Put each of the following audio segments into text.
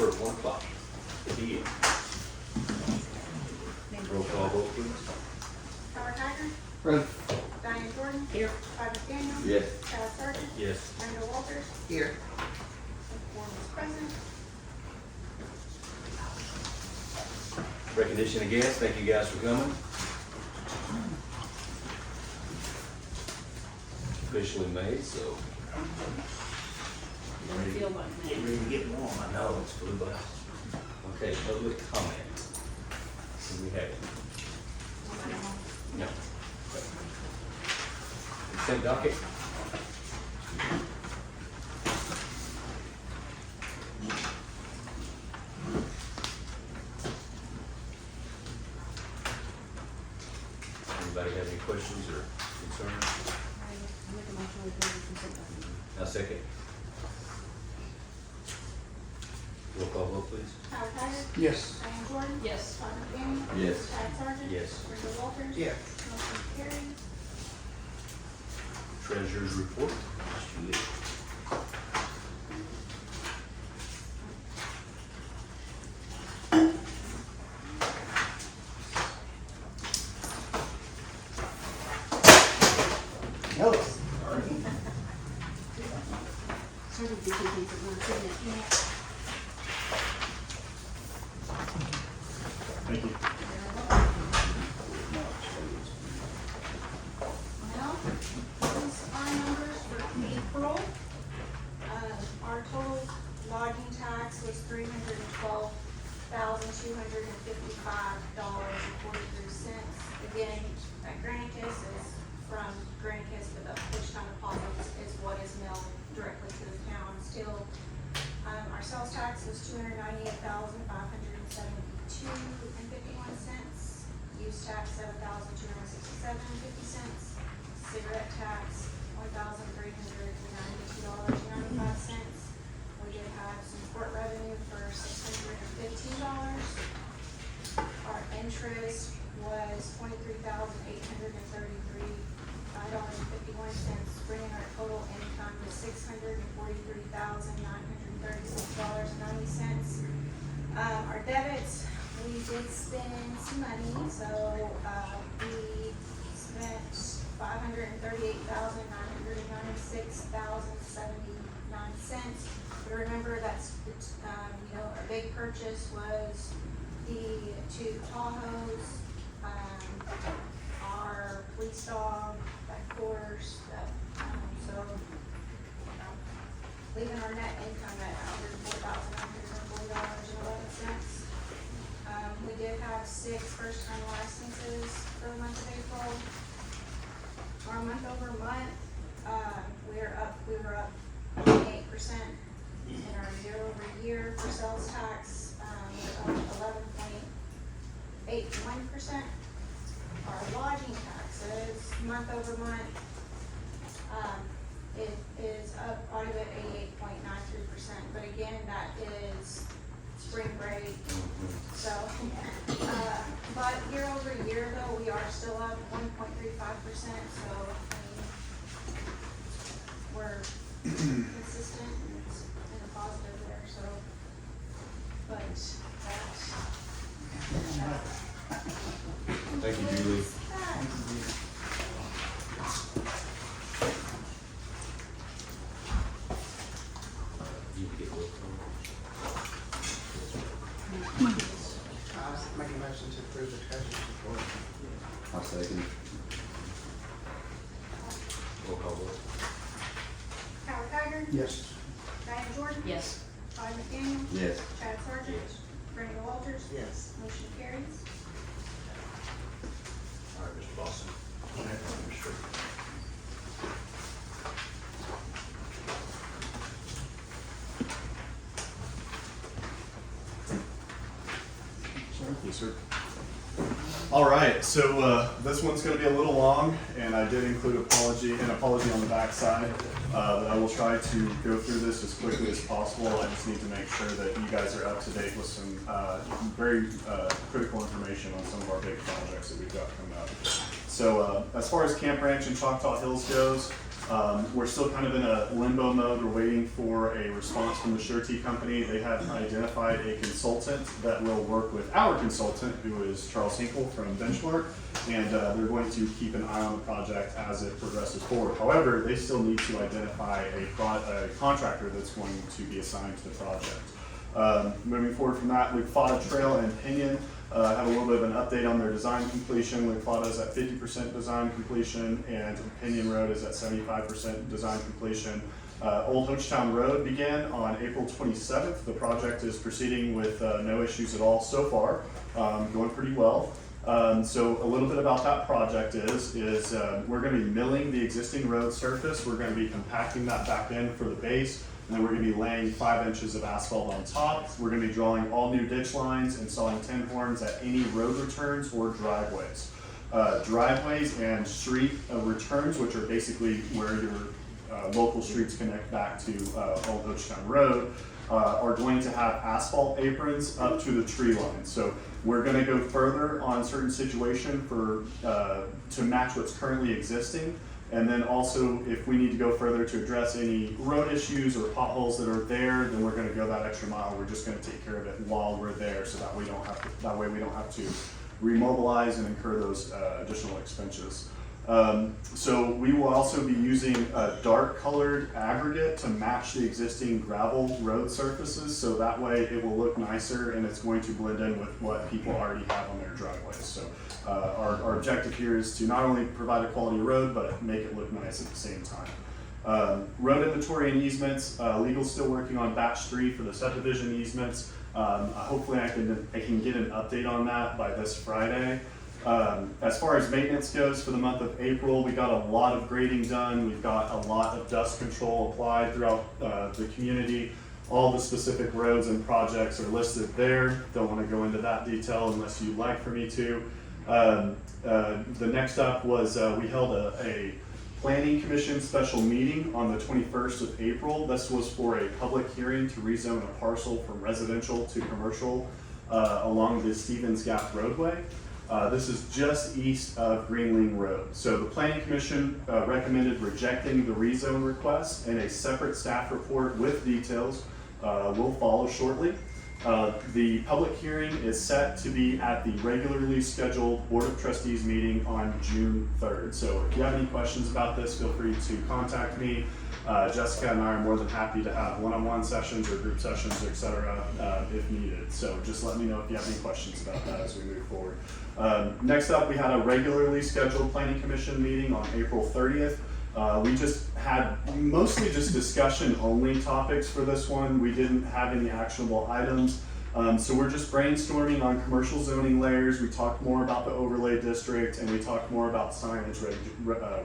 order at 1 o'clock. PM. Roll call vote, please. Howard Hager, Present. Diane Jordan. Here. Todd McDaniel. Yes. Chad Sargent. Yes. Randall Walters. Here. Four is present. Recognition of guests, thank you guys for coming. Officially made, so. Doesn't feel like me. Getting ready to get warm. I know, it's flew by. Okay, public comment. Do we have it? No. Consent docket? Anybody have any questions or concerns? Make a motion to approve the consent document. Now second. Roll call vote, please. Howard Hager. Yes. Diane Jordan. Yes. Todd McDaniel. Yes. Chad Sargent. Yes. Randall Walters. Yes. Motion carries. Treasurer's report. Julie. No. Sort of different things at once, isn't it? Thank you. Well, these are numbers for April. Our total lodging tax was $312,255.43. Again, at Granicus is from Granicus, but the Hochatown deposits is what is mailed directly to the town still. Our sales tax was $298,572.51. Use tax $7,267.50. Cigarette tax $1,392.95. We did have some court revenue for $615. Our interest was $23,833.51, bringing our total income to $643,936.90. Our debits, we did spend some money, so we spent $538,996.79. But remember, that's our big purchase was the 2 Tahoes, our police dog, that course, so leaving our net income at $104,940.11. We did have 6 first-time licenses for the month of April. Our month over month, we were up 8% in our year over year for sales tax. We're up 11.81%. Our lodging taxes, month over month, it is up quite a bit, 88.93%. But again, that is spring break. So, but year over year though, we are still up 1.35%. So, we're consistent and it's in a positive there. So, but Thank you, Julie. You can get roll call. Make a motion to approve the treasurer's report. I'll second. Roll call vote. Howard Hager. Yes. Diane Jordan. Yes. Todd McDaniel. Yes. Chad Sargent. Brandon Walters. Yes. Motion carries. All right, Mr. Boston. Sure. Thank you, sir. All right, so this one's going to be a little long, and I did include an apology on the back side. But I will try to go through this as quickly as possible. I just need to make sure that you guys are up to date with some very critical information on some of our big projects that we've got coming up. So as far as Camp Ranch and Choctaw Hills goes, We're still kind of in a limbo mode. We're waiting for a response from the surety company. They have identified a consultant that will work with our consultant, who is Charles Hinkle from Benchmark, and they're going to keep an eye on the project as it progresses forward. However, they still need to identify a contractor that's going to be assigned to the project. Moving forward from that, Hochatown Trail and Pinion have a little bit of an update on their design completion. Hochatown is at 50% design completion, and Pinion Road is at 75% design completion. Old Hochatown Road began on April 27th. The project is proceeding with no issues at all so far, going pretty well. So a little bit about that project is we're going to be milling the existing road surface. We're going to be compacting that back in for the base. And then we're going to be laying 5 inches of asphalt on top. We're going to be drawing all new ditch lines, installing 10 horns at any road returns or driveways. Driveways and street returns, which are basically where your local streets connect back to Old Hochatown Road, are going to have asphalt aprons up to the tree line. So we're going to go further on certain situation to match what's currently existing. And then also, if we need to go further to address any road issues or potholes that are there, then we're going to go that extra mile. We're just going to take care of it while we're there, so that we don't have to. That way, we don't have to remobilize and incur those additional expenses. So we will also be using a dark colored aggregate to match the existing gravel road surfaces, so that way it will look nicer and it's going to blend in with what people already have on their driveways. So our objective here is to not only provide a quality road, but make it look nice at the same time. Road inventory and easements, legal's still working on batch 3 for the subdivision easements. Hopefully I can get an update on that by this Friday. As far as maintenance goes for the month of April, we got a lot of grading done. We've got a lot of dust control applied throughout the community. All the specific roads and projects are listed there. Don't want to go into that detail unless you'd like for me to. The next up was we held a Planning Commission special meeting on the 21st of April. This was for a public hearing to rezone a parcel from residential to commercial along the Stevens Gap roadway. This is just east of Greenling Road. So the Planning Commission recommended rejecting the rezone request, and a separate staff report with details will follow shortly. The public hearing is set to be at the regularly scheduled Board of Trustees meeting on June 3rd. So if you have any questions about this, feel free to contact me. Jessica and I are more than happy to have one-on-one sessions or group sessions, etc. If needed. So just let me know if you have any questions about that as we move forward. Next up, we had a regularly scheduled Planning Commission meeting on April 30th. We just had mostly just discussion only topics for this one. We didn't have any actionable items. So we're just brainstorming on commercial zoning layers. We talked more about the overlay district, and we talked more about signage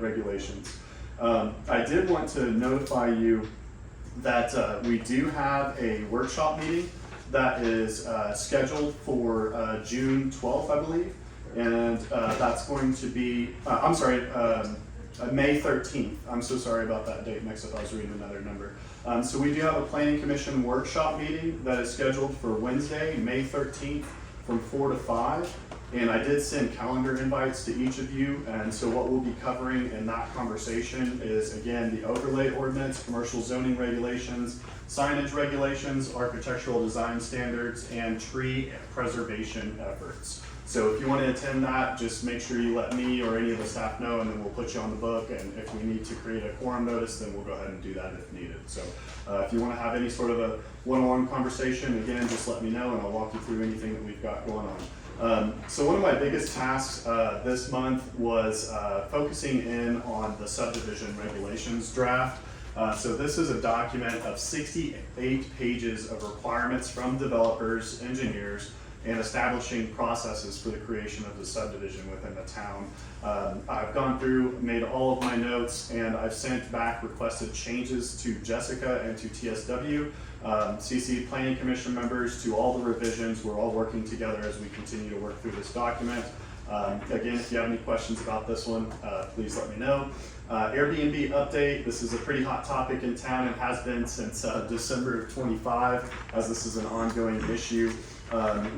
regulations. I did want to notify you that we do have a workshop meeting that is scheduled for June 12th, I believe. And that's going to be, May 13th. I'm so sorry about that date mix up. I was reading another number. So we do have a Planning Commission workshop meeting that is scheduled for Wednesday, May 13th from 4 to 5. And I did send calendar invites to each of you. And so what we'll be covering in that conversation is, again, the overlay ordinance, commercial zoning regulations, signage regulations, architectural design standards, and tree preservation efforts. So if you want to attend that, just make sure you let me or any of the staff know, and then we'll put you on the book. And if we need to create a quorum notice, then we'll go ahead and do that if needed. So if you want to have any sort of a one-on-one conversation, again, just let me know and I'll walk you through anything that we've got going on. So one of my biggest tasks this month was focusing in on the subdivision regulations draft. So this is a document of 68 pages of requirements from developers, engineers, and establishing processes for the creation of the subdivision within the town. I've gone through, made all of my notes, and I've sent back requested changes to Jessica and to TSW, CC Planning Commission members to all the revisions. We're all working together as we continue to work through this document. Again, if you have any questions about this one, please let me know. Airbnb update. This is a pretty hot topic in town and has been since December of 25, as this is an ongoing issue.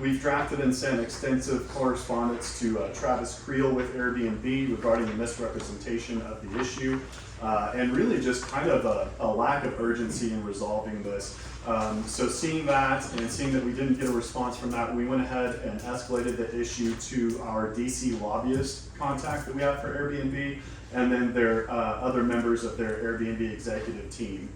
We've drafted and sent extensive correspondence to Travis Creel with Airbnb regarding the misrepresentation of the issue, and really just kind of a lack of urgency in resolving this. So seeing that and seeing that we didn't get a response from that, we went ahead and escalated the issue to our DC lobbyist contact that we have for Airbnb, and then their other members of their Airbnb executive team.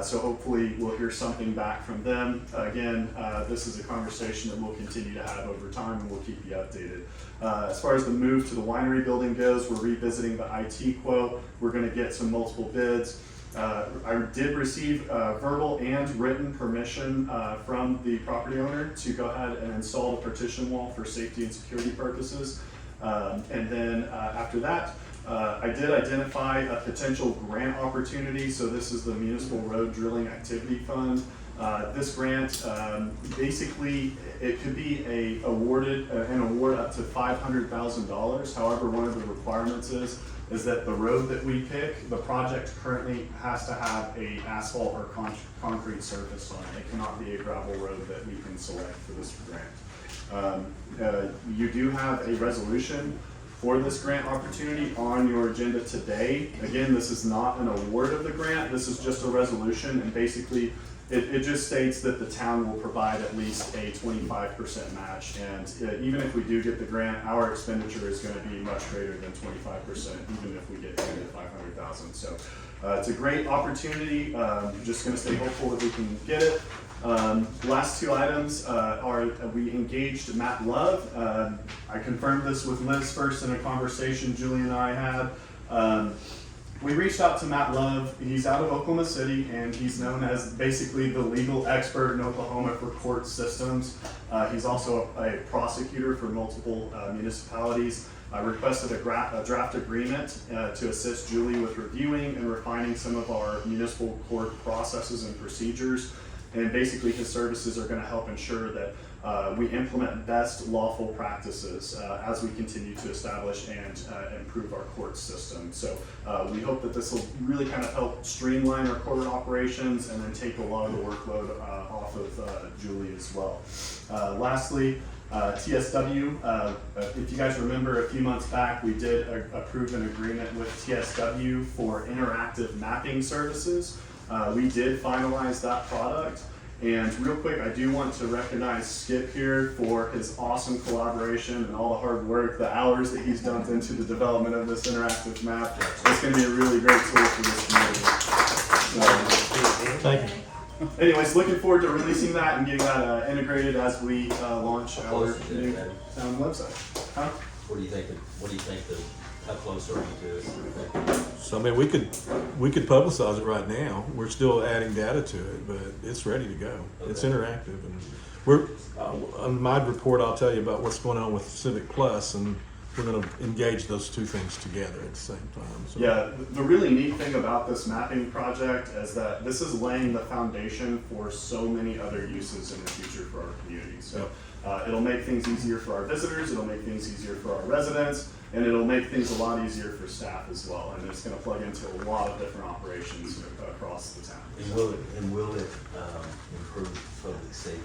So hopefully we'll hear something back from them. Again, this is a conversation that we'll continue to have over time, and we'll keep you updated. As far as the move to the winery building goes, we're revisiting the IT quote. We're going to get some multiple bids. I did receive verbal and written permission from the property owner to go ahead and install the partition wall for safety and security purposes. And then after that, I did identify a potential grant opportunity. So this is the Municipal Road Drilling Activity Fund. This grant, basically, it could be an award up to $500,000. However, one of the requirements is that the road that we pick, the project currently has to have a asphalt or concrete surface on it. It cannot be a gravel road that we can select for this grant. You do have a resolution for this grant opportunity on your agenda today. Again, this is not an award of the grant, this is just a resolution, and basically it just states that the town will provide at least a 25% match, and even if we do get the grant, our expenditure is going to be much greater than 25%, even if we get $500,000. So it's a great opportunity. Just going to stay hopeful that we can get it. Last two items are we engaged Matt Love. I confirmed this with Liz first in a conversation Julie and I had. We reached out to Matt Love. He's out of Oklahoma City, and he's known as basically the legal expert in Oklahoma for court systems. He's also a prosecutor for multiple municipalities. I requested a draft agreement to assist Julie with reviewing and refining some of our municipal court processes and procedures. And basically his services are going to help ensure that we implement best lawful practices as we continue to establish and improve our court system. So we hope that this will really kind of help streamline our court operations and then take a lot of the workload off of Julie as well. Lastly, TSW, if you guys remember a few months back, we did approve an agreement with TSW for interactive mapping services. We did finalize that product, and real quick, I do want to recognize Skip here for his awesome collaboration and all the hard work, the hours that he's dumped into the development of this interactive map. It's going to be a really great tool for this community. Thank you. Anyways, looking forward to releasing that and getting that integrated as we launch our new town website. Huh? What do you think how close are we to it? So I mean, we could publicize it right now. We're still adding data to it, but it's ready to go. Okay. It's interactive, and we're on my report. I'll tell you about what's going on with Civic Plus, and we're going to engage those two things together at the same time. So. Yeah, the really neat thing about this mapping project is that this is laying the foundation for so many other uses in the future for our community. So it'll make things easier for our visitors, it'll make things easier for our residents, and it'll make things a lot easier for staff as well. And it's going to plug into a lot of different operations across the town. And will it improve public safety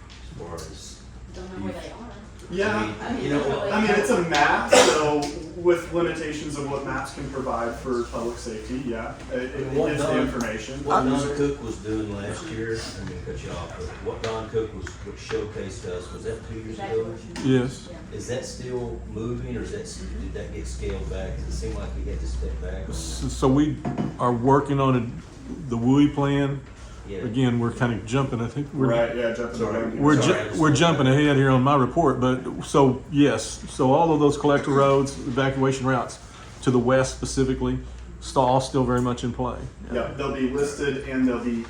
as far as? Don't know where they are. Yeah, I mean, it's a map, so with limitations of what maps can provide for public safety, yeah, it gives the information. What Don Cook was doing last year, I didn't cut you off, but what Don Cook was showcased to us, was that 2 years ago? Yes. Is that still moving, or did that get scaled back? Does it seem like we had to step back? So we are working on the WUI plan. Yeah. Again, we're kind of jumping. I think we're Jumping around. we're jumping ahead here on my report. But so yes, so all of those collector roads, evacuation routes to the west specifically, all still very much in play. Yeah, they'll be listed and they'll be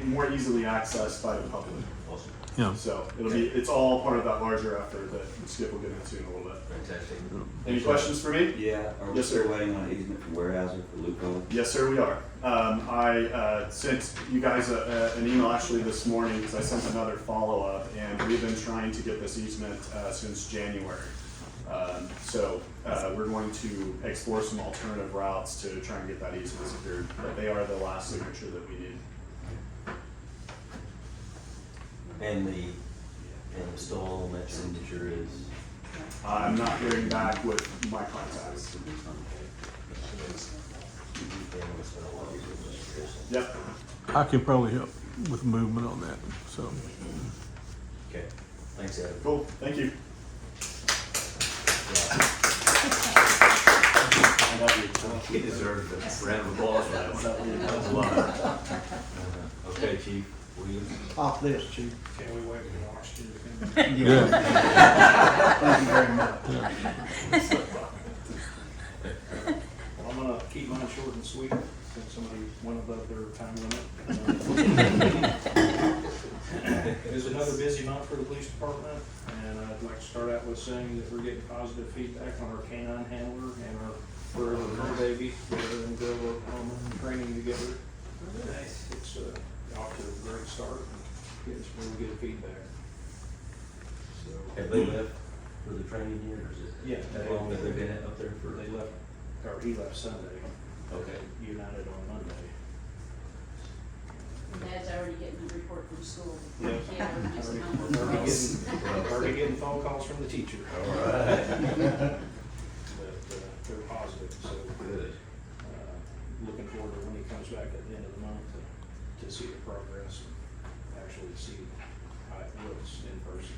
more easily accessed by the public. Awesome. Yeah. So it's all part of that larger effort that Skip will get into in a little bit. Fantastic. Any questions for me? Yeah, are we Yes, sir. still waiting on an easement from Weyerhaeuser for Loop Road? Yes, sir, we are. I sent you guys an email actually this morning because I sent another follow-up, and we've been trying to get this easement since January. So we're going to explore some alternative routes to try and get that easement secured, but they are the last signature that we need. And And install, that signature is, I'm not hearing back with my contacts. Yep. I can probably help with movement on that, so. okay, thanks, Adam. Cool, thank you. He deserved a round of applause for that one. That was a lot. Okay, Chief Williams. Off this, Chief. Can we wait for Washington? Yeah. Thank you very much. Well, I'm gonna keep mine short and sweet, since somebody went above their time limit. It was another busy month for the police department, and I'd like to start out with saying that we're getting positive feedback on our canine handler and our forever fur baby, together in Grove, Oklahoma, training together. It's off to a great start, and getting some really good feedback. So, Have they left for the training yet, or is it? Yeah. How long have they been up there for? they left, or he left Sunday. Okay. United on Monday. Dad's already getting a report from school. Yeah. Yeah, we're just Already number already getting phone calls from the teacher. All right. But they're positive, so Good. looking forward to when he comes back at the end of the month to see the progress and actually see how it looks in person.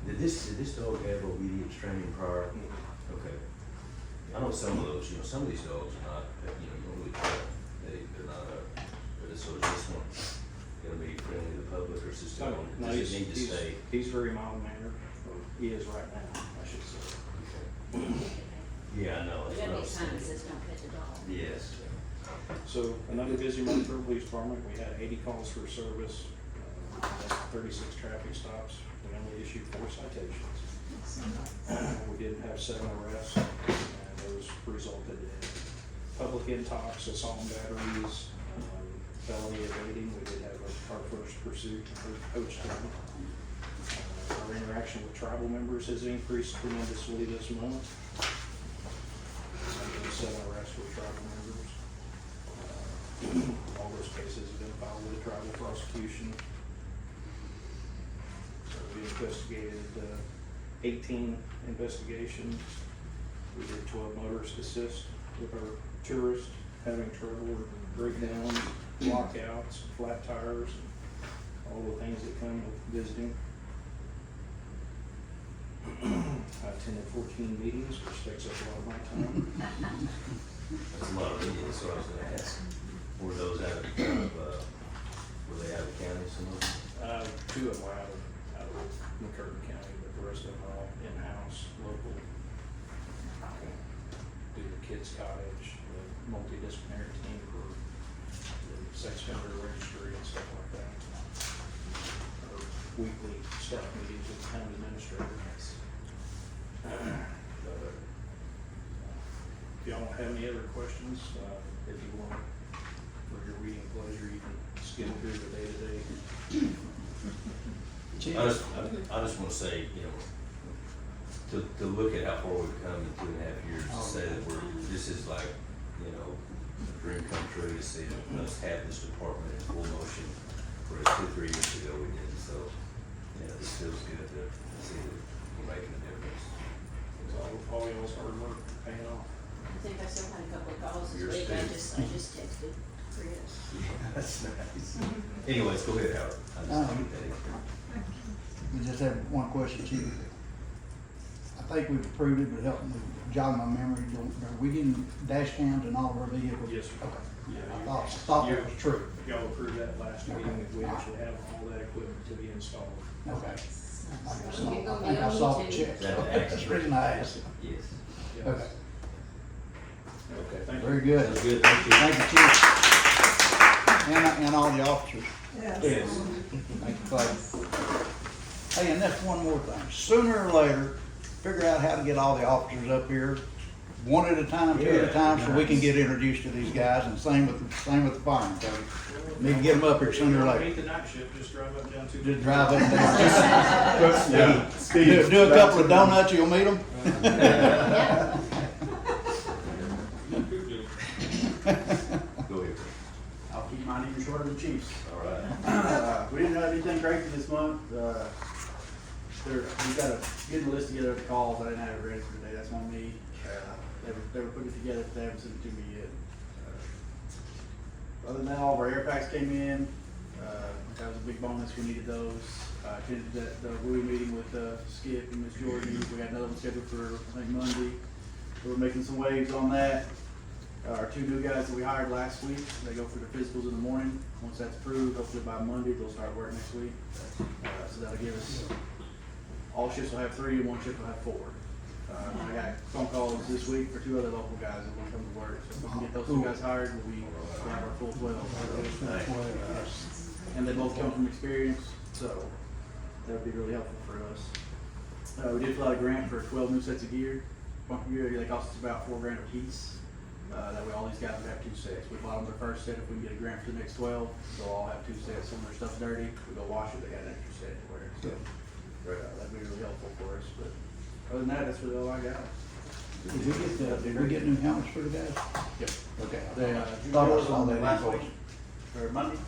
Did this dog have obedience training prior? Okay. I know some of those, some of these dogs are not, normally trained. They're not, so is this one gonna be friendly to the public, or is this still, No, does it need to stay? he's very mild mannered, or he is right now, I should say. Yeah, I know, We that's what I gotta make was time that thinking. says don't pet the dog. Yes. So another busy month for the police department. We had 80 calls for service, 36 traffic stops. We only issued 4 citations. We did have 7 arrests, and those resulted in public intox, assault and batteries, felony evading. We did have our first pursuit for Hochatown. Our interaction with tribal members has increased tremendously this month. 7 arrests with tribal members. All those cases have been filed with tribal prosecution. So we investigated 18 investigations. We did 12 motorist assist with our tourists having trouble with breakdowns, lockouts, flat tires, and all the things that come with visiting. I attended 14 meetings, which takes up a lot of my time. That's a lot of meetings, so I was gonna ask, were those out of, were they out of county, some of them? 2 of them were out of McCurtain County, but the rest of them are all in-house, local. Do the kids' cottage, the multidisciplinary team for the sex offender registry and stuff like that. Our weekly staff meetings with the town administrator. If y'all don't have any other questions, if you want, for your reading pleasure, you can skim through the day-to-day. I just wanna say, to look at how far we've come in 2.5 years, to say that this is like, a dream come true to see us have this department in full motion, whereas 2-3 years ago we didn't, so, this feels good to see that we're making a difference. It's all y'all's hard work paying off. I think I still had a couple of calls this Yours week. too. I just texted Chris. Yeah, that's nice. Anyways, go ahead, Howard. I just think that We just have one question, Chief. I think we've approved it, but help me jog my memory. Are we getting dash cams in all of our vehicles? Yes, sir. Okay. Yeah, I thought that was true. Y'all approved that last meeting, and we actually have all that equipment to be installed. Okay. I You're gonna be think I on saw the YouTube. check. That's That's the reason I asked. yes. Yeah. Okay, Okay, thank you. very good. That's good, thank you. Thank you, Chief. And all the officers. Yes. Thank you, Clay. Hey, and that's one more thing. Sooner or later, figure out how to get all the officers up here, one at a time, 2 at a time, so we can get introduced to these guys, and same with the firemen, Cody. Need to get them up here sooner or later. Meet the night shift, just drive up down to. Just drive up there. Yeah, Steve. Do a couple of donuts, you'll meet them. Go ahead. I'll keep mine even shorter than Chiefs. All right. We didn't have anything crazy this month. We got a getting a list together of the calls. I didn't have it ready for today. That's on me. They were putting it together, but they haven't sent it to me yet. Other than that, all of our air packs came in. That was a big bonus. We needed those. Attended the WUI meeting with Skip and Miss Jordan. We got another one scheduled for I think Monday. So we're making some waves on that. Our two new guys that we hired last week, they go for their physicals in the morning. Once that's approved, hopefully by Monday, they'll start work next week. So that'll give us, all shifts will have 3 and one shift will have 4. I got phone calls this week for 2 other local guys that want to come to work. So if we can get those 2 guys hired, we'll have our full 12. And they both come from experience, so that would be really helpful for us. We did fill out a grant for 12 new sets of gear. They cost us about $4 grand a piece. That way all these guys would have 2 sets. We bought them their first set. If we can get a grant for the next 12, they'll all have 2 sets. Some of their stuff's dirty, we go wash it, they got an extra set to wear. So that'd be really helpful for us. But other than that, that's really all I got. Did we get new helmets for the guys? Yep. Okay. They, Thought I saw that last invoice. week, or Monday.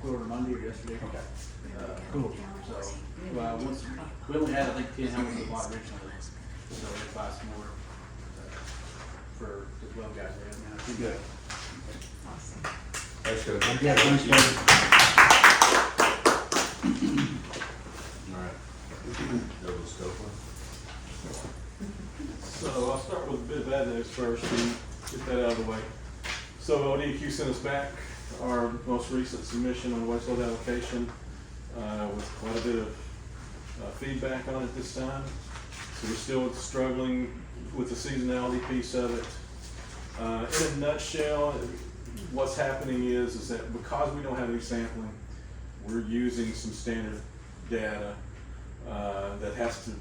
We ordered Monday or yesterday. Okay. Cool. So, once, we only had, I think, 10 helmets we bought originally. So let's buy some more, for the 12 guys we have now. Good. Thanks, Coach. Yeah, thanks, David. All right. Double scope. So I'll start with a bit of bad news first and get that out of the way. So ODQ sent us back our most recent submission on waste load allocation with quite a bit of feedback on it this time. So we're still struggling with the seasonality piece of it. In a nutshell, what's happening is that because we don't have any sampling, we're using some standard data that has to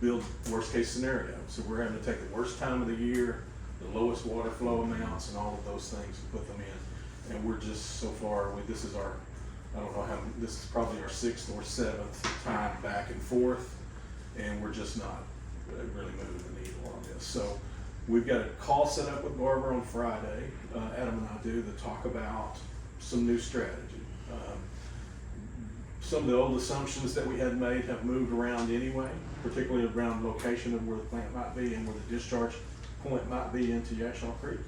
build worst case scenario. So we're having to take the worst time of the year, the lowest water flow amounts and all of those things and put them in. And we're just so far, this is our, I don't know how, this is probably our 6th or 7th time back and forth. And we're just not really moving the needle on this. So we've got a call set up with Barbara on Friday, Adam and I do, to talk about some new strategy. Some of the old assumptions that we had made have moved around anyway, particularly around location of where the plant might be and where the discharge point might be into Yashon Creek.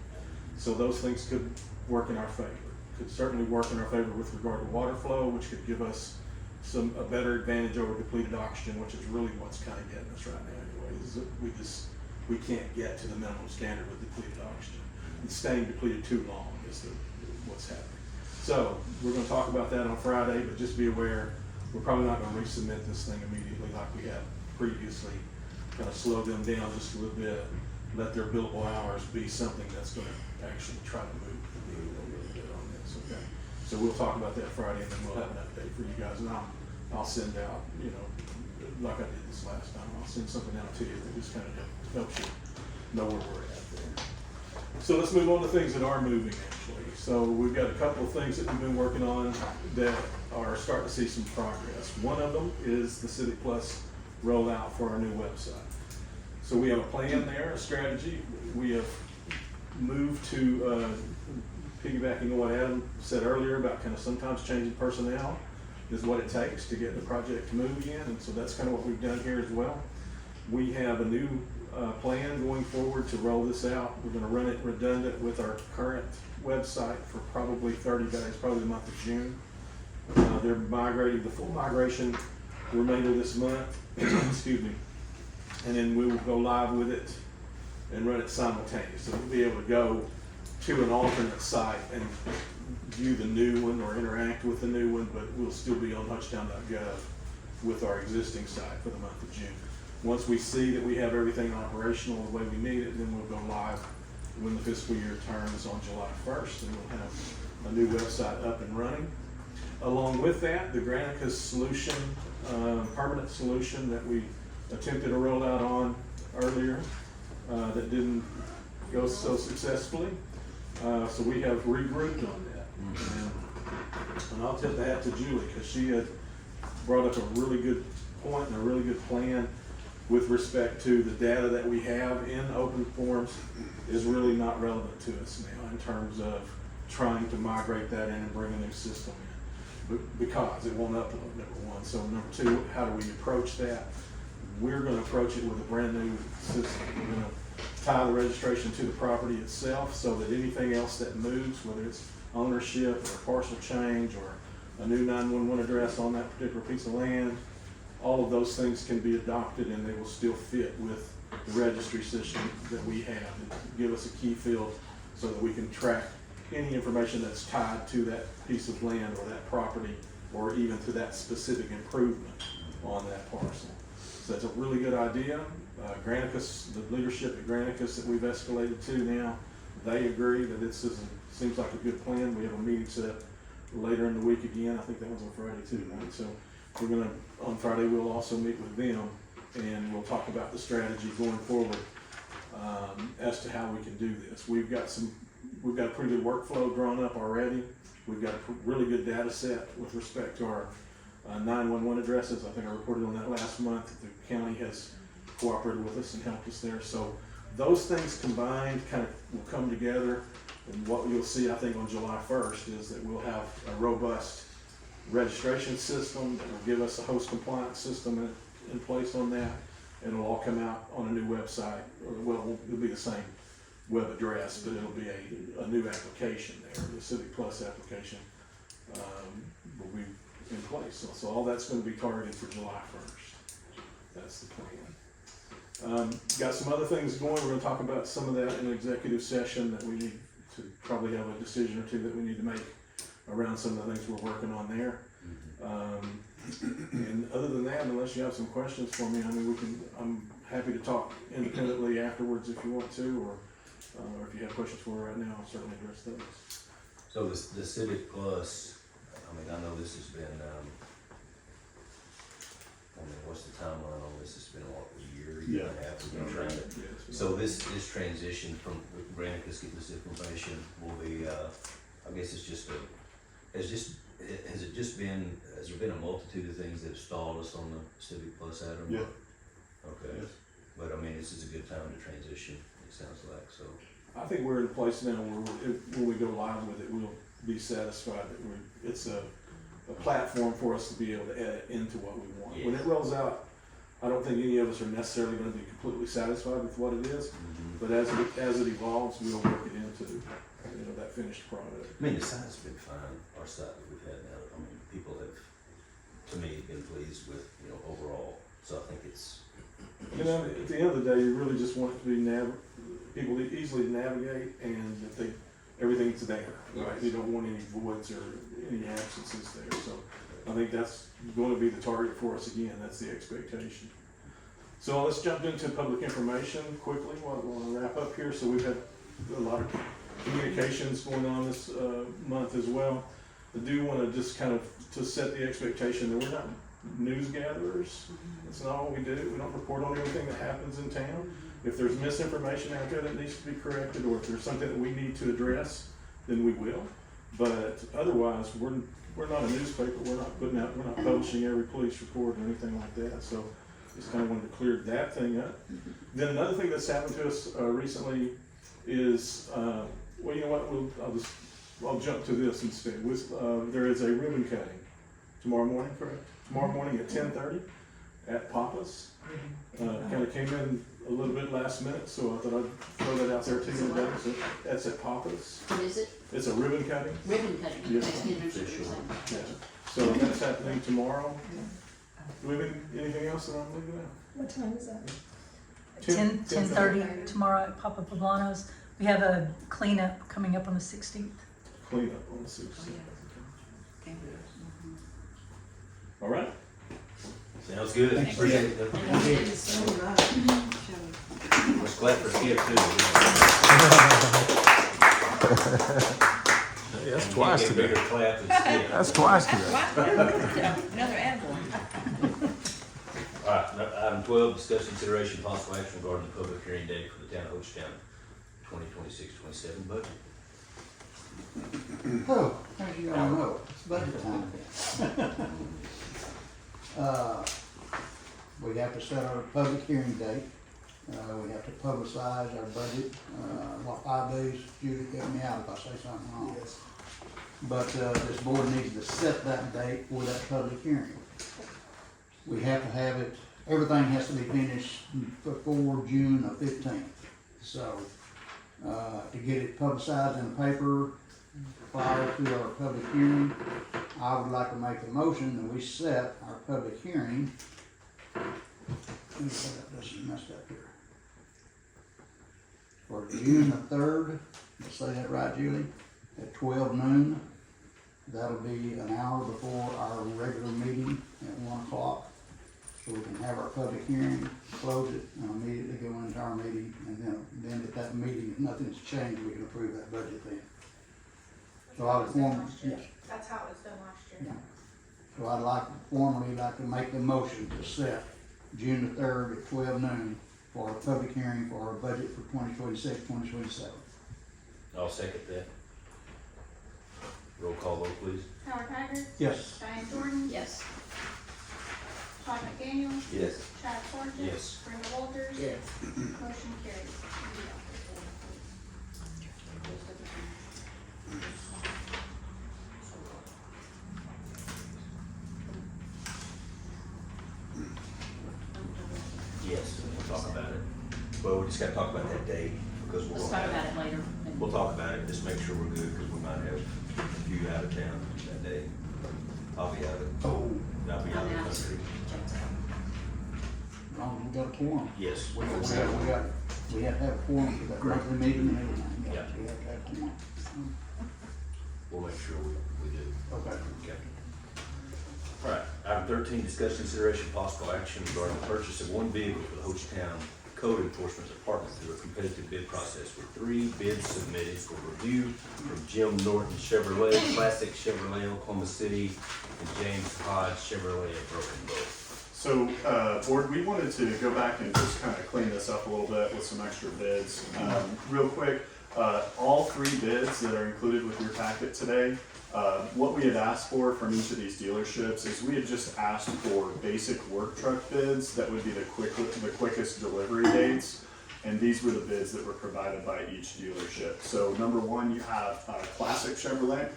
So those things could work in our favor. Could certainly work in our favor with regard to water flow, which could give us a better advantage over depleted oxygen, which is really what's kind of getting us right now anyway. Is that we can't get to the minimum standard with depleted oxygen. And staying depleted too long is what's happening. So we're going to talk about that on Friday, but just be aware, we're probably not going to resubmit this thing immediately like we have previously. Kind of slow them down just a little bit, let their billable hours be something that's going to actually try to move the needle a little bit on this, okay? So we'll talk about that Friday, and then we'll have an update for you guys, and I'll send out, like I did this last time, I'll send something out to you that just kind of helps you know where we're at there. So let's move on to things that are moving actually. So we've got a couple of things that we've been working on that are starting to see some progress. One of them is the Civic Plus rollout for our new website. So we have a plan there, a strategy. We have moved to, piggybacking on what Adam said earlier about kind of sometimes changing personnel is what it takes to get the project to move again. And so that's kind of what we've done here as well. We have a new plan going forward to roll this out. We're going to run it redundant with our current website for probably 30 days, probably the month of June. They're migrating, the full migration, the remainder of this month, excuse me, and then we will go live with it and run it simultaneously. So we'll be able to go to an alternate site and view the new one or interact with the new one, but we'll still be on Hochatown.gov with our existing site for the month of June. Once we see that we have everything operational the way we need it, then we'll go live when the fiscal year turns on July 1st, and we'll have a new website up and running. Along with that, the Granicus solution, permanent solution that we attempted to roll out on earlier, that didn't go so successfully. So we have regrouped on that. And I'll tip the hat to Julie, because she had brought up a really good point and a really good plan with respect to the data that we have in open forms is really not relevant to us now in terms of trying to migrate that in and bring a new system in. Because it won't upload, number one. So number two, how do we approach that? We're gonna approach it with a brand new system. We're gonna tie the registration to the property itself so that anything else that moves, whether it's ownership or a parcel change or a new 911 address on that particular piece of land, all of those things can be adopted and they will still fit with the registry system that we have. It give us a key field so that we can track any information that's tied to that piece of land or that property or even to that specific improvement on that parcel. So that's a really good idea. Granicus, the leadership at Granicus that we've escalated to now, they agree that seems like a good plan. We have a meeting set later in the week again. I think that was on Friday too, right? So we're gonna, on Friday, we'll also meet with them and we'll talk about the strategy going forward as to how we can do this. We've got a pretty good workflow drawn up already. We've got a really good data set with respect to our 911 addresses. I think I reported on that last month. The county has cooperated with us and helped us there. So those things combined kind of will come together. And what you'll see, I think, on July 1st is that we'll have a robust registration system that will give us a host compliance system in place on that. And it'll all come out on a new website. Well, it'll be the same web address, but it'll be a new application there. The Civic Plus application will be in place. So all that's going to be targeted for July 1st. That's the plan. Got some other things going. We're going to talk about some of that in an executive session that we need to probably have a decision or two that we need to make around some of the things we're working on there. And other than that, unless you have some questions for me, I mean, I'm happy to talk independently afterwards if you want to, or if you have questions for me right now, I'll certainly address those. So the Civic Plus, I mean, I know this has been, what's the timeline on this? It's been a year and a half we've been trying it. So this transition from Granicus getting this information will be, I guess it's just has there been a multitude of things that have stalled us on the Civic Plus, Adam? Yeah. Okay. Yes. But I mean, this is a good time to transition, it sounds like, so. I think we're in a place now where when we go live with it, we'll be satisfied that it's a platform for us to be able to edit into what we want. When it rolls out, I don't think any of us are necessarily going to be completely satisfied with what it is, but as it evolves, we'll work it into that finished product. I mean, the site's been fine, our site that we've had now, I mean, people have, to me, been pleased with, overall, so I think it's. At the end of the day, you really just want it to be people easily to navigate and that everything's there, right? You don't want any voids or any absences there, so I think that's going to be the target for us again, that's the expectation. So let's jump into public information quickly while I wrap up here. So we've had a lot of communications going on this month as well. I do want to just kind of to set the expectation that we're not news gatherers. That's not what we do. We don't report on everything that happens in town. If there's misinformation out there that needs to be corrected, or if there's something that we need to address, then we will. But otherwise, we're not a newspaper. We're not publishing every police report or anything like that. So just kind of wanted to clear that thing up. Then another thing that's happened to us recently is, well, you know what? I'll jump to this instead. There is a ribbon cutting tomorrow morning, correct? Tomorrow morning at 10:30 at Papa's. Kind of came in a little bit last minute, so I thought I'd throw that out there to you today. So that's at Papa's. What is it? It's a ribbon cutting. Ribbon cutting. Yeah. I didn't understand what you're saying. Yeah. So that's happening tomorrow. Do we have anything else that I'm leaving out? What time is that? 10:30 tomorrow at Papa Poblano's. We have a cleanup coming up on the 16th. Cleanup on the 6th. Okay. All right. Sounds good. Appreciate it. Thank you so much. Let's clap for Skip too. Yeah, that's twice You can't get a today. bigger clap than Skip. That's twice today. Another ad one. All right, item 12, discuss consideration possible action regarding the public hearing date for the town of Hochatown 2026-27 budget. Oh, as you all know, it's budget time again. We have to set our public hearing date We have to publicize our budget, 5 days, Judy, get me out if I say something wrong. But, this board needs to set that date for that public hearing. We have to have it, everything has to be finished before June the 15th. So, to get it publicized in the paper, prior to our public hearing, I would like to make a motion that we set our public hearing. Let me set up this messed up here. For June the 3rd, let's say that right, Julie, at 12 noon. That'll be an hour before our regular meeting at 1 o'clock. So we can have our public hearing, close it, and immediately go into our meeting, and then at that meeting, if nothing's changed, we can approve that budget then. So I would That's how it was done last year. So I'd like to formally like to make the motion to set June the 3rd at 12 noon for a public hearing for our budget for 2026, 2027. I'll second that. Roll call vote, please. Howard Haggard. Yes. Diane Jordan. Yes. Todd McDaniel. Yes. Chad Forges. Yes. Brenda Walters. Yes. Motion carries. Yes, we'll talk about it. Well, we just gotta talk about that date, because we'll. Let's talk about it later. We'll talk about it, just make sure we're good, because we might have a few out of town that day. I'll be out of, Oh, I'll be out of the country. as long as we got a quorum. Yes. We have to have a quorum for that monthly meeting and everything. Yeah. We have to have a quorum. We'll make sure we do. Okay. Okay. All right, item 13, discuss consideration possible action regarding the purchase of one vehicle for the Hochatown Code Enforcement Department through a competitive bid process with 3 bids submitted for review from Jim Norton Chevrolet, Classic Chevrolet, Oklahoma City, and James Hodge Chevrolet at Broken Bow. So, board, we wanted to go back and just kind of clean this up a little bit with some extra bids. Real quick, all 3 bids that are included with your packet today, what we had asked for from each of these dealerships is we had just asked for basic work truck bids that would be the quickest delivery dates. And these were the bids that were provided by each dealership. So number 1, you have Classic Chevrolet.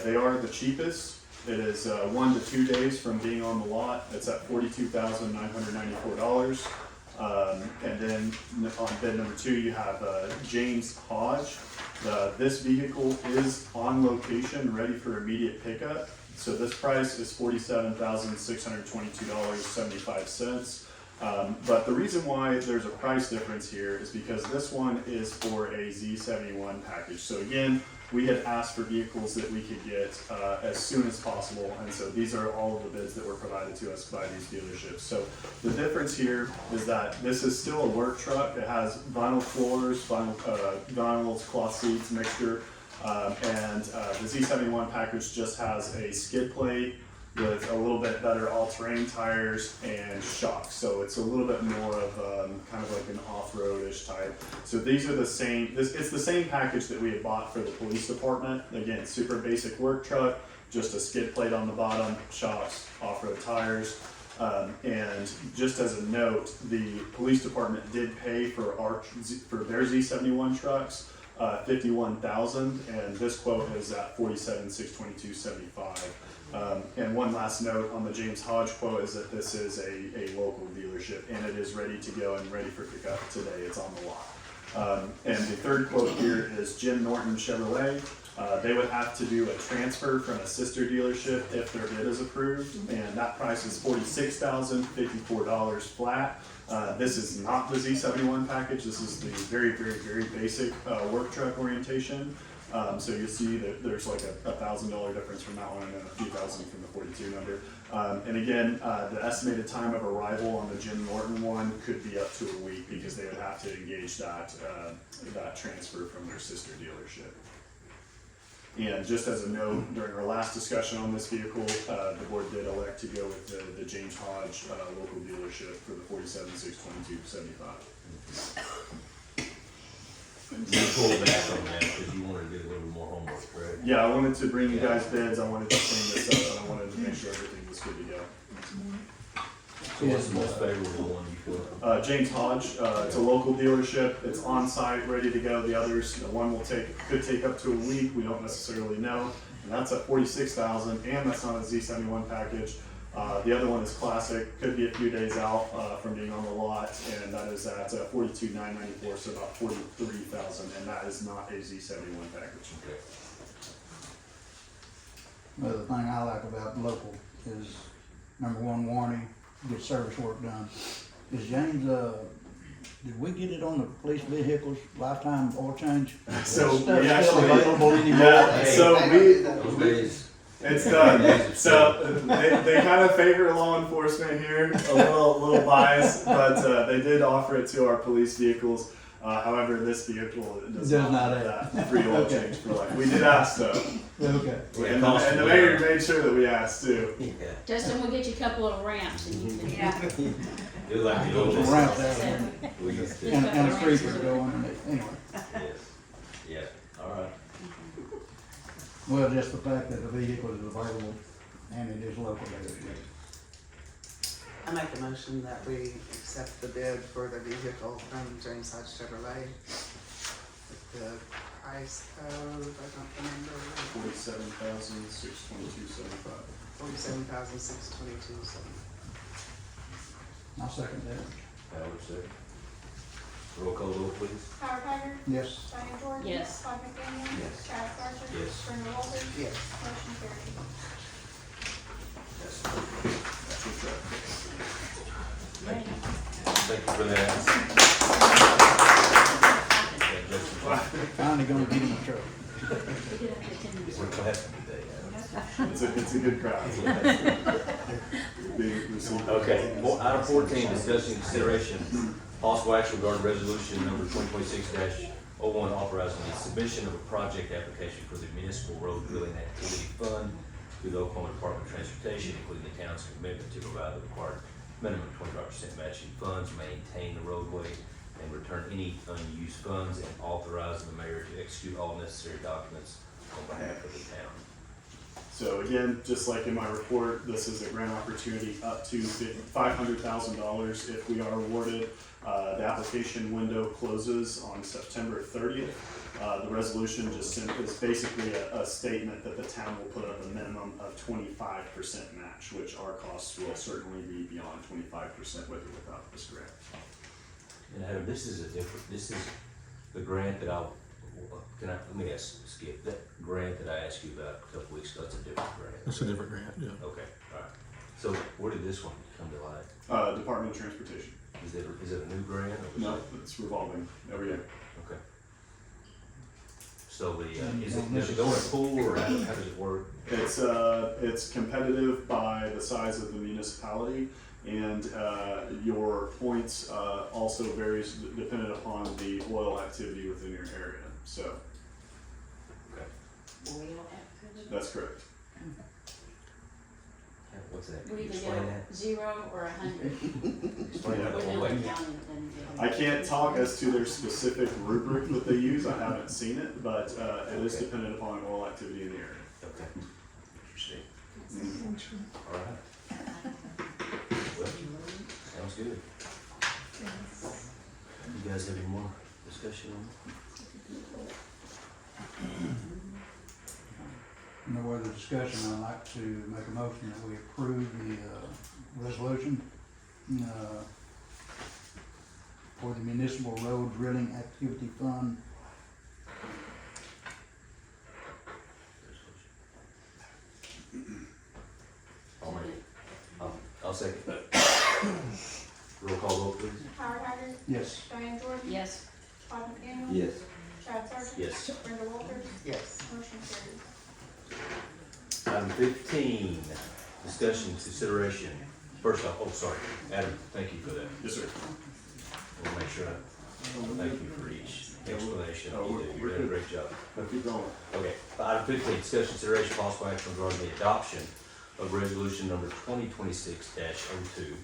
They are the cheapest. It is 1 to 2 days from being on the lot. It's at $42,994. And then on bid number 2, you have James Hodge. This vehicle is on location, ready for immediate pickup. So this price is $47,622.75. But the reason why there's a price difference here is because this one is for a Z71 package. So again, we had asked for vehicles that we could get as soon as possible, and so these are all of the bids that were provided to us by these dealerships. So the difference here is that this is still a work truck. It has vinyl floors, vinyl cloth seats mixture, and the Z71 package just has a skid plate with a little bit better all-terrain tires and shocks. So it's a little bit more of kind of like an off-road-ish type. So these are the same, it's the same package that we had bought for the police department. Again, super basic work truck, just a skid plate on the bottom, shocks, off-road tires. And just as a note, the police department did pay for their Z71 trucks, $51,000, and this quote is at $47,622.75. And one last note on the James Hodge quote is that this is a local dealership, and it is ready to go and ready for pickup today. It's on the lot. And the third quote here is Jim Norton Chevrolet. They would have to do a transfer from a sister dealership if their bid is approved, and that price is $46,054 flat. This is not the Z71 package. This is the very, very, very basic work truck orientation. So you see that there's like a $1,000 difference from that one and then a few thousand from the 42 number. And again, the estimated time of arrival on the Jim Norton one could be up to a week because they would have to engage that transfer from their sister dealership. And just as a note, during our last discussion on this vehicle, the board did elect to go with the James Hodge local dealership for the $47,622.75. You pulled back on that because you wanted to do a little more homework, correct? Yeah, I wanted to bring you guys bids, I wanted to clean this up, and I wanted to make sure everything was good to go. So what's the most favorable one you feel? James Hodge, it's a local dealership, it's on site, ready to go. The others, one could take up to a week, we don't necessarily know. And that's at $46,000, and that's not a Z71 package. The other one is classic, could be a few days out from being on the lot, and that is at $42,994, so about $43,000, and that is not a Z71 package. Okay. Well, the thing I like about local is, number one, warranty, get service work done. Is James, did we get it on the police vehicles, lifetime oil change? So Is that we stuff actually- still available anymore? Yeah, so Those days. it's done. So they kind of favor law enforcement here, a little biased, but they did offer it to our police vehicles. However, this vehicle does not not have that free oil change for life. We did ask though, Okay. and the mayor made sure that we asked too. Yeah. Justin, we'll get you a couple of ramps and you can. Yeah. It was like the old There's a ramp there, So, we used to. and a creeper going, and anyway. Yes. Yeah, all right. Well, just the fact that the vehicle is available and it is local, I make a motion that we accept the bid for the vehicle from James Hodge Chevrolet. With the price code, I don't remember, $47,622.75. $47,622.75. I'll second that. Howard said. Roll call vote, please. Howard Hager. Yes. Diane Jordan. Yes. Todd McDaniel. Yes. Chad Sargent. Yes. Brenda Walters. Yes. Motion carried. Yes. That's your truck. Thank you. Thank you for that. Yeah, Justin, Finally gonna get him a truck. we get up to 10 minutes. we're glad today. It's a good crowd. Big receipt. Okay, item 14, discussing consideration, possible action regarding resolution number 2026-01, authorizing the submission of a project application for the municipal road drilling activity fund to the Oklahoma Department of Transportation, including the town's commitment to provide the required minimum 25% matching funds, maintain the roadway, and return any unused funds, and authorizing the mayor to execute all necessary documents on behalf of the town. So again, just like in my report, this is a grant opportunity up to $500,000 if we are awarded. The application window closes on September 30th. The resolution just is basically a statement that the town will put up a minimum of 25% match, which our costs will certainly be beyond 25% with or without this grant. And Adam, this is the grant that let me ask Skip, that grant that I asked you about a couple weeks ago, that's a different grant. It's a different grant, yeah. Okay, all right. So where did this one come to light? Department of Transportation. Is it a new grant or was No, it? it's revolving every year. Okay. So does it go in a pool or how does it work? It's competitive by the size of the municipality, and your points also varies dependent upon the oil activity within your area. So Okay. Oil activity. that's correct. What's that? We Can you either explain go that? 0 or 100. Explain that We're one down way. and then I can't talk as to their specific rubric that they use. I haven't seen it, but it is Okay. dependent upon oil activity in the area. Okay. Interesting. All right. Well, sounds good. You guys have any more discussion on it? No other discussion, I'd like to make a motion that we approve the, resolution, for the municipal road drilling activity fund. I'll second that. Roll call vote, please. Howard Hager. Yes. Diane Jordan. yes. Todd McDaniel. Yes. Chad Sargent. Yes. Brenda Walters. Yes. Motion carried. Item 15, discussion, consideration. First off, sorry, Adam, thank you for that. Yes, sir. We'll make sure thank you for each explanation. Oh, You're doing a great job. Now keep going. Okay, item 15, discussion, consideration, possible action regarding the adoption of resolution number 2026-02,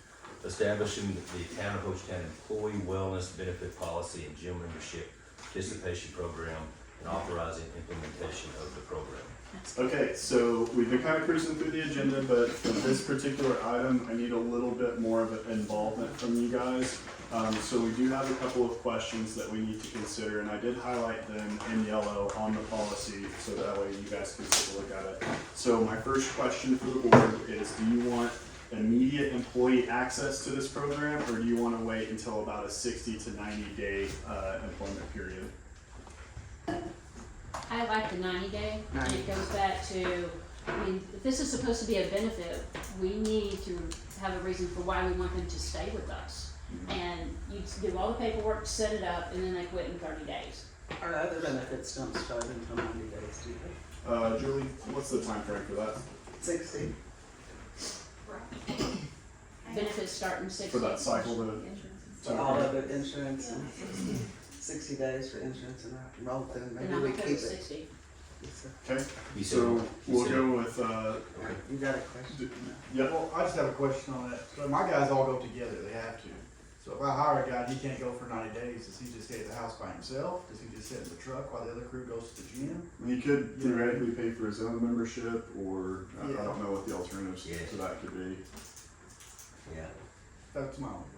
establishing the town of Hochatown employee wellness benefit policy and gym membership participation program, and authorizing implementation of the program. Okay, so we've been kind of cruising through the agenda, but for this particular item, I need a little bit more of an involvement from you guys. So we do have a couple of questions that we need to consider, and I did highlight them in yellow on the policy, so that way you guys can take a look at it. So my first question for the board is, do you want immediate employee access to this program, or do you want to wait until about a 60 to 90 day employment period? I like the 90-day, and it goes back to, I mean, if this is supposed to be a benefit, we need to have a reason for why we want them to stay with us. And you do all the paperwork, set it up, and then they quit in 30 days. Our other benefits don't start until 90 days, do they? Julie, what's the time frame for that? 60. Benefits start in 60. For that cycle to All of it, insurance and 60 days for insurance and enrollment, and And maybe I'm we okay keep with it. 60. Yes, sir. Okay, You so said- we'll you said- go with, You got a question? yep, Well, I just have a question on that. So my guys all go together, they have to. So if I hire a guy, he can't go for 90 days, does he just stay at the house by himself? Does he just sit in the truck while the other crew goes to the gym? he could theoretically pay for his own membership, or I Yeah. don't know what the alternatives Yeah. to that could be. Yeah. That's my only question.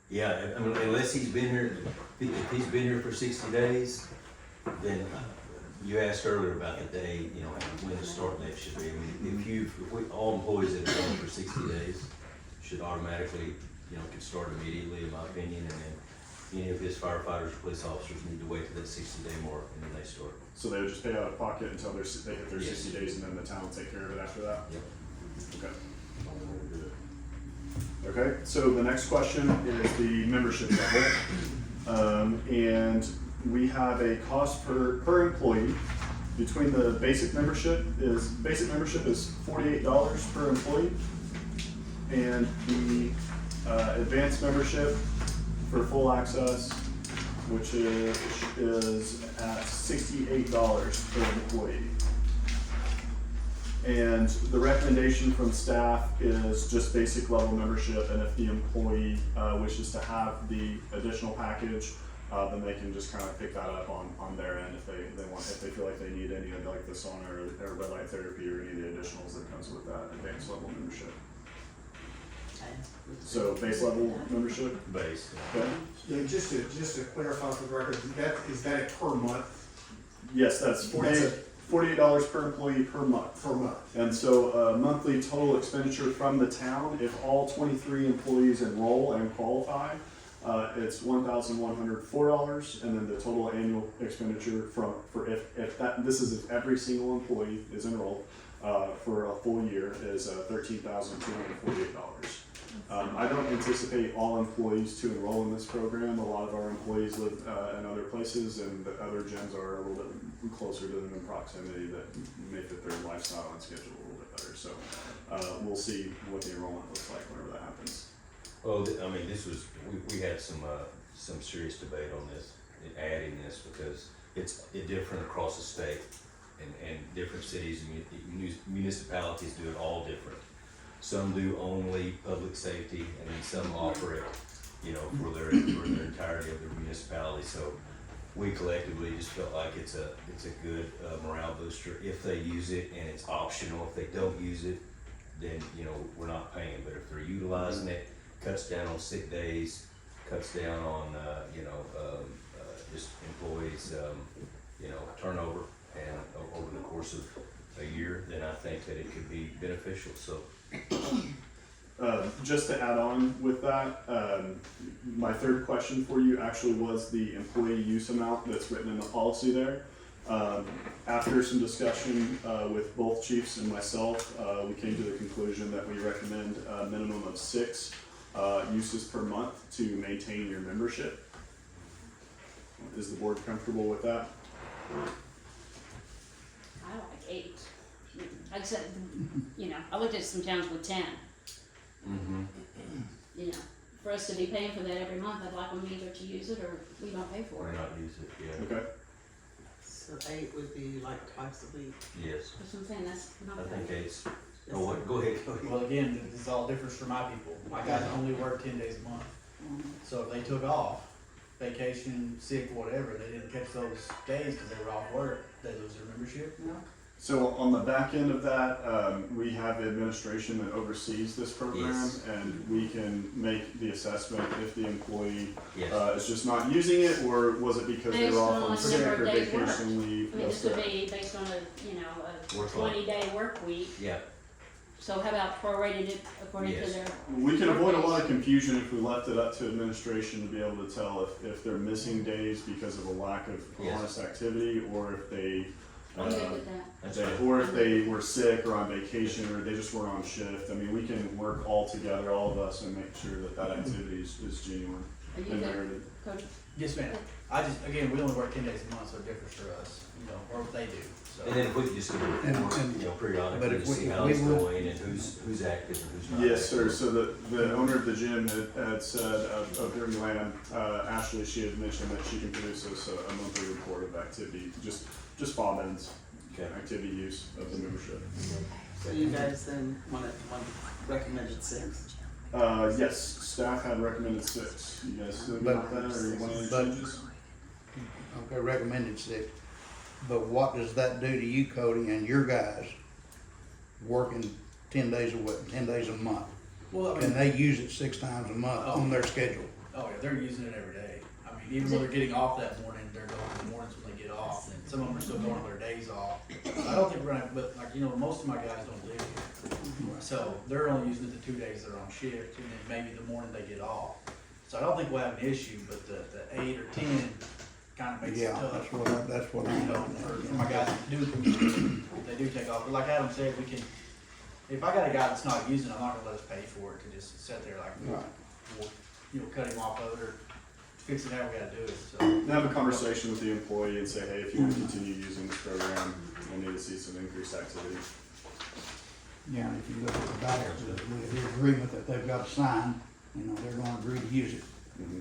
Yeah, I mean, unless he's been here, if he's been here for 60 days, then you asked earlier about the day, you know, when the start date should be. I mean, all employees that have been here for 60 days should automatically, you know, can start immediately, in my opinion, and then any of his firefighters or police officers need to wait till that 60-day mark, and then they start. So they would just pay out of pocket until they hit their Yes. 60 days, and then the town will take care of it after that? Yep. Okay. Okay, so the next question is the membership level. And we have a cost per employee. Between the basic membership is $48 per employee. And the advanced membership for full access, which is at $68 per employee. And the recommendation from staff is just basic level membership, and if the employee wishes to have the additional package, then they can just kind of pick that up on their end if they feel like they need any of like the sauna or red light therapy or any of the additionals that comes with that advanced level membership. So base level membership, Base. okay? Yeah, just to clarify for the record, is that a per month? Yes, that's $48 per employee per month. Per month. And so monthly total expenditure from the town, if all 23 employees enroll and qualify, it's $1,104, and then the total annual expenditure if every single employee is enrolled for a full year is $13,248. I don't anticipate all employees to enroll in this program. A lot of our employees live in other places, and the other gyms are a little bit closer to them in proximity that may fit their lifestyle and schedule a little bit better. So we'll see what the enrollment looks like whenever that happens. Well, I mean, we had some serious debate on this, adding this, because it's different across the state, and different cities and municipalities do it all different. Some do only public safety, and then some offer it, you know, for their entirety of their municipality. So we collectively just felt like it's a good morale booster if they use it, and it's optional. If they don't use it, then, you know, we're not paying. But if they're utilizing it, cuts down on sick days, cuts down on just employees, you know, turnover, and over the course of a year, then I think that it could be beneficial. So. Just to add on with that, my third question for you actually was the employee use amount that's written in the policy there. After some discussion with both chiefs and myself, we came to the conclusion that we recommend a minimum of 6 uses per month to maintain your membership. Is the board comfortable with that? I like 8. Like I said, you know, I looked at some towns with 10. Mm-hmm. You know, for us to be paying for that every month, I'd like them either to use it or we don't pay for Or it. not use it, yeah. Okay. So 8 would be like twice a week. Yes, That's what I'm saying, that's not I bad. think it's, oh, what, go ahead. Well, again, this is all different for my people. My guys only work 10 days a month. So if they took off, vacation, sick, whatever, they didn't catch those days because they were off work, they lose their membership. So on the back end of that, we have administration that oversees this program, Yes. and we can make the assessment if the employee Yes. is just not using it, or was it because they Based were off on on number sick of or days worked. vacation leave. I mean, this would be based on a Workload. 20-day work week. Yeah, So how about prorated it according to Yes. their? We can avoid a work lot days? of confusion if we left it up to administration to be able to tell if they're missing days because of a lack of Yes. honest activity, or if they, I'm good with that. that's they- right. or if they were sick or on vacation, or they just weren't on shift. I mean, we can work all together, all of us, and make sure that that activity is genuine Are you and good, merited. Coach? Yes, ma'am. I just, again, we only work 10 days a month, so it differs for us, or if they do, so. And then if we could just get a report, And- periodically but if to we- see if how we it's will- going and who's active and who's not. Yes, sir. active. So the owner of the gym had said of during land, Ashley, she had mentioned that she can produce us a monthly report of activity, just fob ends, Okay. activity use of the membership. So you guys then recommended 6? Yes, staff had recommended 6. You guys still good with that, or you want any But- changes? Okay, recommended 6. But what does that do to you, Cody, and your guys working 10 days a week, 10 days a month? Well, I Can mean, they use it 6 times a month on their schedule? oh yeah, they're using it every day. I mean, even when they're getting off that morning, they're going in the mornings when they get off, and some of them are still going on their days off. I don't think we're gonna, but like, most of my guys don't live here. So they're only using it the 2 days they're on shift, and then maybe the morning they get off. So I don't think we'll have an issue, but the 8 or 10 kind of makes it Yeah, tough. that's what I'm For my guys that do commute, they do take off, but like Adam said, we can, if I got a guy that's not using it, I'm not gonna let us pay for it to just sit there like, Right. we'll cut him off of it, or fix it how we gotta do it, so. And have a conversation with the employee and say, hey, if you want to continue using this program, we'll need to see some increased activity. Yeah, and if you look at the back of the agreement that they've got to sign, they're gonna agree to use it.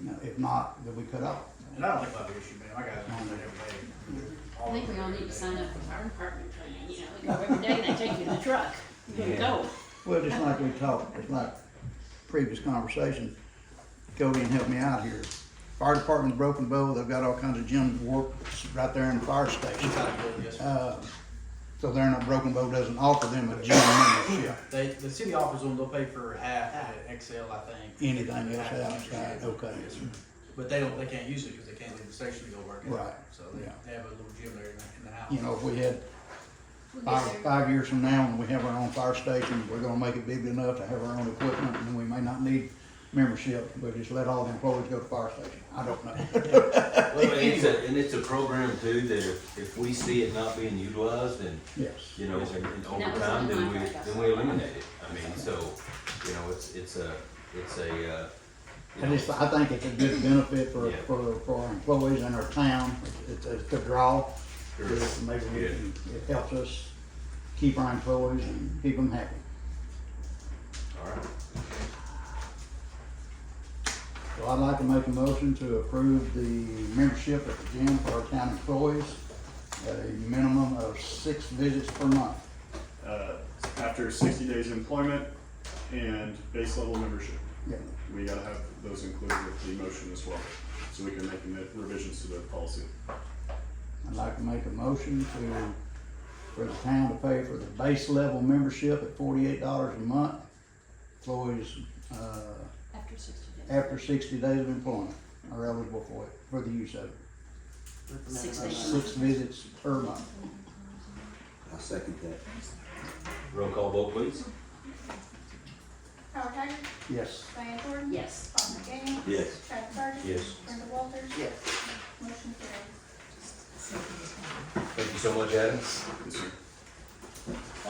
Now, if not, they'll be cut off. And I don't think we'll have an issue, man, I got it on there every day. I think we all need to sign up for fire department training, they go every day and they take you in the truck, you Yeah. go. Well, just like we talked, just like previous conversation, Cody can help me out here. Fire department's Broken Bow, they've got all kinds of gym work right there in the fire station. Inside good, yes, sir. So they're not, Broken Bow doesn't offer them a gym membership. The city offers them, they'll pay for half at Excel, I think. Anything else outside, okay. Yes, sir. But they can't use it because they can't leave the station to go work out. Right. So Yeah. they have a little gym there in the house. If we had We'll get there. 5 years from now, when we have our own fire station, we're gonna make it big enough to have our own equipment, and we may not need membership, we'll just let all the employees go to the fire station. I don't know. Well, it's a program too, that if we see it not being utilized, and, Yes. and over That was time, one then of we, my then we eliminate it. I mean, so, I think it's a good benefit Yeah. for our employees and our town. It's a draw. Sure. Maybe Yeah. it helps us keep our employees and keep them happy. All right. So I'd like to make a motion to approve the membership at the gym for our town employees at a minimum of 6 visits per month. After 60 days of employment and base level membership, Yeah. we gotta have those included with the motion as well, so we can make the revisions to the policy. I'd like to make a motion for the town to pay for the base level membership at $48 a month. Employees, After 60 days. after 60 days of employment are eligible for it, for the use of it. With the 6 minimum. days. 6 visits per month. I second that. Roll call vote, please. Howard Haggard, Yes. Diane Jordan. Yes. Bob McDaniel. Yes. Travis Sargent. Yes. Brenda Walters. Yes. Motion carries. Thank you so much, Adam. Yes, sir.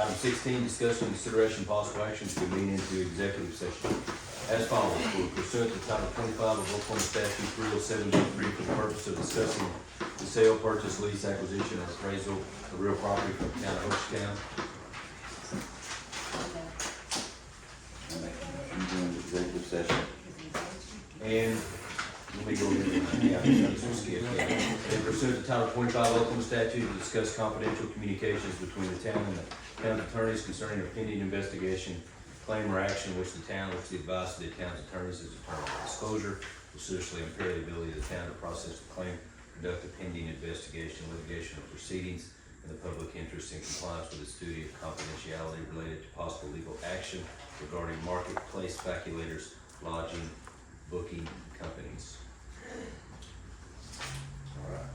Item 16, discussion and consideration of possible action to convene into executive session as follows. Pursuant to Title 25 of Oklahoma Statute 307(3) for the purpose of discussing the sale, purchase, lease, acquisition, or appraisal of real property from the town of Hochatown. I'm doing executive session. And let me go ahead and skip. And pursuant to Title 25 Oklahoma Statute to discuss confidential communications between the town and the town's attorneys concerning a pending investigation, claim or action which the advice of the town's attorneys is a term of disclosure will seriously impair the ability of the town to process the claim, conduct a pending investigation, litigation, or proceedings, in the public interest in compliance with its duty of confidentiality related to possible legal action regarding marketplace speculators, lodging, booking companies. All right.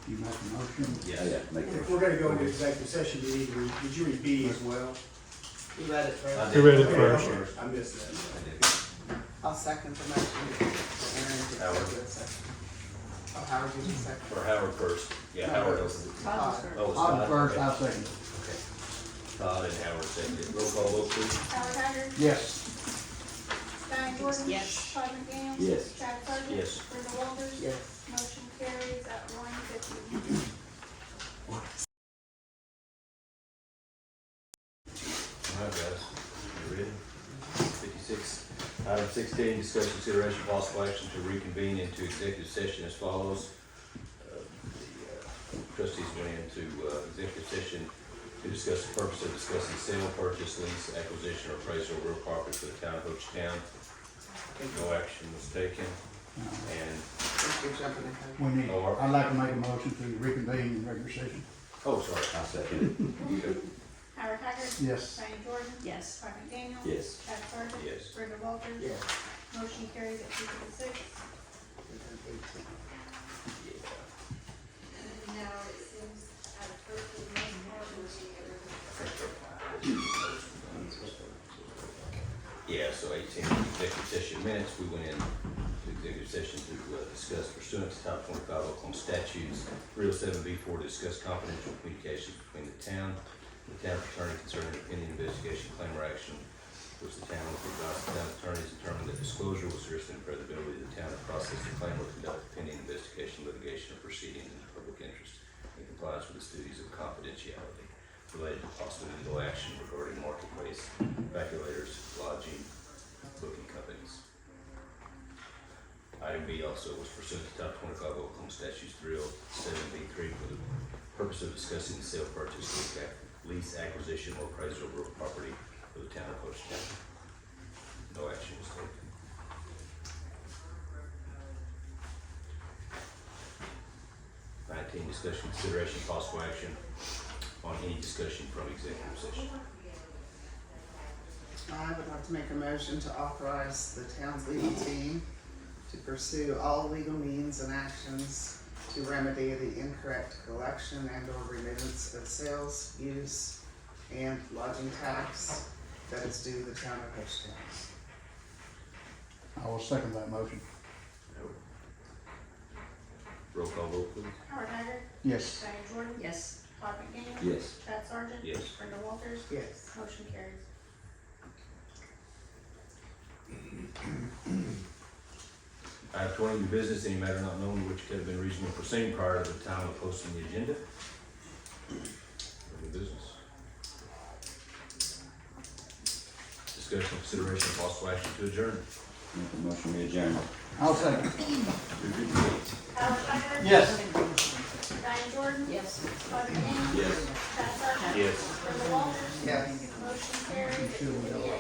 You make a motion? Yes. Make If that. we're gonna go into executive session, do you need to did you read B as well? You read it first. I Who read it Okay, first? I missed that. I did. I'll second the motion. And then into Howard. executive session. Oh, Howard, you just second. For Howard first. Yeah, Howard opened it. Todd was first. Oh, it's I'm Todd. first, Okay. I second. Okay. Todd and Howard seconded. Roll call vote, please. Howard Haggard. Yes. Diane Jordan. Yes. Todd McDaniel. Yes. Chad Sargent. Yes. Brenda Walters. Yes. Motion carries at 1:50. All right, guys, you ready? 56. Item 16, discuss consideration of possible action to reconvene into executive session as follows. The trustees went into executive session to discuss the purpose of discussing sale, purchase, lease, acquisition, or appraisal of real property for the town of Hochatown. No action was taken, and, Thank you for jumping ahead. We need, I'd like to make a motion to reconvene in regular session. oh, sorry. I second Okay. Howard Haggard. Yes. Diane Jordan. Yes. Todd McDaniel. it. Yes. Chad Sargent. Yes. Brenda Walters. Yes. Motion carries at 2:56. And then 18. Now it seems at a perfect Yeah, so 18, executive session minutes, we went in to executive session to discuss pursuant to Title 25 Oklahoma statutes, 307B4, discuss confidential communications between the town and the town attorney concerning a pending investigation, claim, or action, which the town will advise the town attorneys determined that disclosure will seriously impair the ability of the town to process the claim or conduct a pending investigation, litigation, or proceeding in the public interest in compliance with its duties of confidentiality related to possible legal action regarding marketplace speculators, lodging, booking companies. Item B also was pursuant to Title 25 Oklahoma Statutes 307B3 for the purpose of discussing the sale, purchase, lease, acquisition, or appraisal of real property for the town of Hochatown. No action was taken. Discussion, consideration, possible action on any discussion from executive session. I would like to make a motion to authorize the town's legal team to pursue all legal means and actions to remedy the incorrect collection and or remittance of sales, use, and lodging tax that is due the town of Hochatown. I will second that motion. Roll call vote, please. Howard Haggard. Yes. Diane Jordan. Yes. Todd McDaniel. Yes. Chad Sargent. Yes. Brenda Walters. Yes. Motion carries. Item 20, new business, any matter not known which could have been reasonably foreseen prior to the time of posting the agenda. New business. Discussion, consideration, and possible action to adjourn. Make a motion we adjourn. I'll second. 2:58. Howard Haggard. Yes. Diane Jordan. Yes. Todd McDaniel. Yes. Chad Sargent. Yes. Brenda Walters. Yes. Motion carries at 2:58.